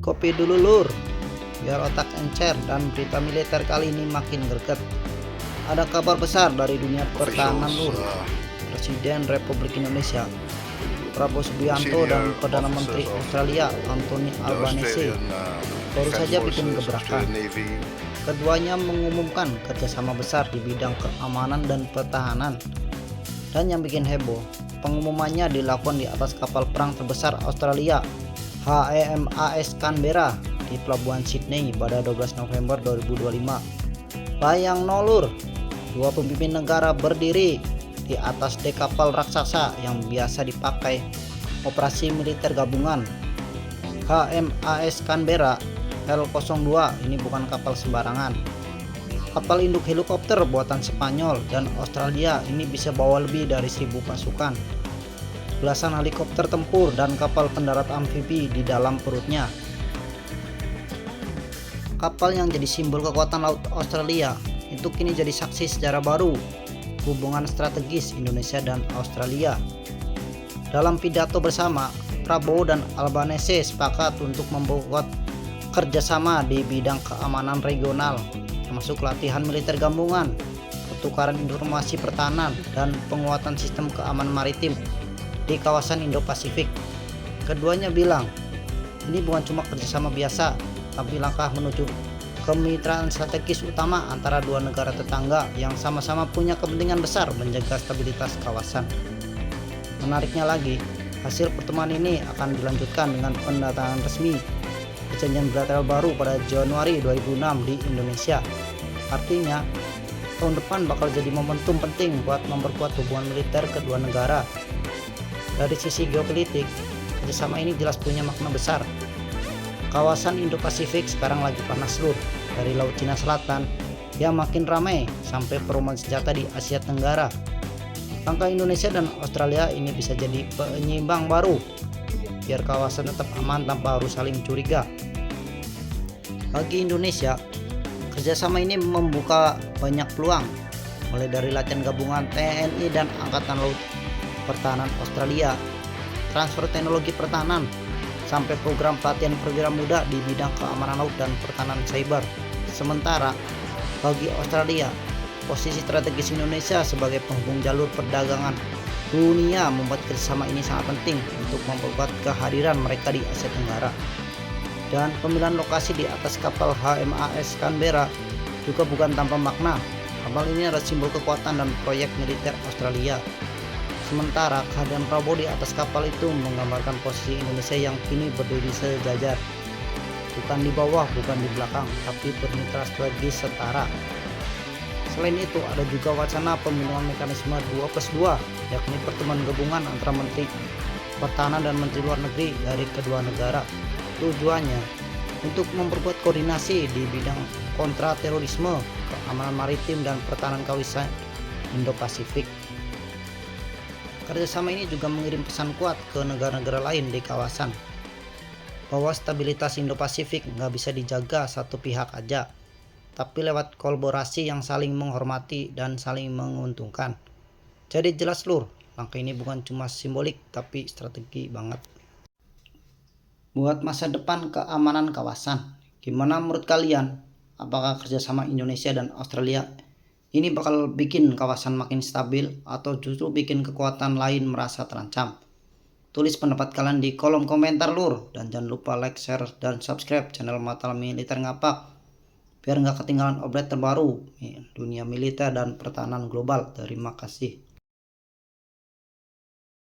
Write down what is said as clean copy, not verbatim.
Kopi dulu lur, biar otak encer dan berita militer kali ini makin greget. Ada kabar besar dari dunia pertahanan lur. Presiden Republik Indonesia Prabowo Subianto dan Perdana Menteri Australia Anthony Albanese baru saja bikin gebrakan. Keduanya mengumumkan kerjasama besar di bidang keamanan dan pertahanan. Dan yang bikin heboh, pengumumannya dilakukan di atas kapal perang terbesar Australia HMAS Canberra di Pelabuhan Sydney pada 12 November 2025. Bayang nolur, dua pemimpin negara berdiri di atas dek kapal raksasa yang biasa dipakai operasi militer gabungan. HMAS Canberra L02 ini bukan kapal sembarangan. Kapal induk helikopter buatan Spanyol dan Australia ini bisa bawa lebih dari 1.000 pasukan, belasan helikopter tempur dan kapal pendarat amfibi di dalam perutnya. Kapal yang jadi simbol kekuatan laut Australia itu kini jadi saksi sejarah baru hubungan strategis Indonesia dan Australia. Dalam pidato bersama, Prabowo dan Albanese sepakat untuk membuat kerjasama di bidang keamanan regional, termasuk latihan militer gabungan, pertukaran informasi pertahanan, dan penguatan sistem keamanan maritim di kawasan Indo-Pasifik. Keduanya bilang, ini bukan cuma kerjasama biasa, tapi langkah menuju kemitraan strategis utama antara dua negara tetangga yang sama-sama punya kepentingan besar menjaga stabilitas kawasan. Menariknya lagi, hasil pertemuan ini akan dilanjutkan dengan penandatanganan resmi perjanjian bilateral baru pada Januari 2006 di Indonesia. Artinya, tahun depan bakal jadi momentum penting buat memperkuat hubungan militer kedua negara. Dari sisi geopolitik, kerjasama ini jelas punya makna besar. Kawasan Indo-Pasifik sekarang lagi panas lur, dari Laut Cina Selatan yang makin ramai sampai perumahan senjata di Asia Tenggara. Langkah Indonesia dan Australia ini bisa jadi penyeimbang baru, biar kawasan tetap aman tanpa harus saling curiga. Bagi Indonesia, kerjasama ini membuka banyak peluang, mulai dari latihan gabungan TNI dan Angkatan Laut Pertahanan Australia, transfer teknologi pertahanan, sampai program pelatihan perwira muda di bidang keamanan laut dan pertahanan cyber. Sementara bagi Australia, posisi strategis Indonesia sebagai penghubung jalur perdagangan dunia membuat kerjasama ini sangat penting untuk memperkuat kehadiran mereka di Asia Tenggara. Dan pemilihan lokasi di atas kapal HMAS Canberra juga bukan tanpa makna. Kapal ini adalah simbol kekuatan dan proyek militer Australia. Sementara kehadiran Prabowo di atas kapal itu menggambarkan posisi Indonesia yang kini berdiri sejajar, bukan di bawah, bukan di belakang, tapi bermitra strategis setara. Selain itu, ada juga wacana pemilihan mekanisme 2+2, yakni pertemuan gabungan antara Menteri Pertahanan dan Menteri Luar Negeri dari kedua negara. Tujuannya untuk memperkuat koordinasi di bidang kontra terorisme, keamanan maritim, dan pertahanan kawasan Indo-Pasifik. Kerjasama ini juga mengirim pesan kuat ke negara-negara lain di kawasan, bahwa stabilitas Indo-Pasifik nggak bisa dijaga satu pihak aja, tapi lewat kolaborasi yang saling menghormati dan saling menguntungkan. Jadi jelas lur, langkah ini bukan cuma simbolik tapi strategi banget buat masa depan keamanan kawasan. Gimana menurut kalian? Apakah kerjasama Indonesia dan Australia ini bakal bikin kawasan makin stabil atau justru bikin kekuatan lain merasa terancam? Tulis pendapat kalian di kolom komentar lur, dan jangan lupa like, share, dan subscribe channel Mata Militer Ngapak biar nggak ketinggalan update terbaru dunia militer dan pertahanan global. Terima kasih.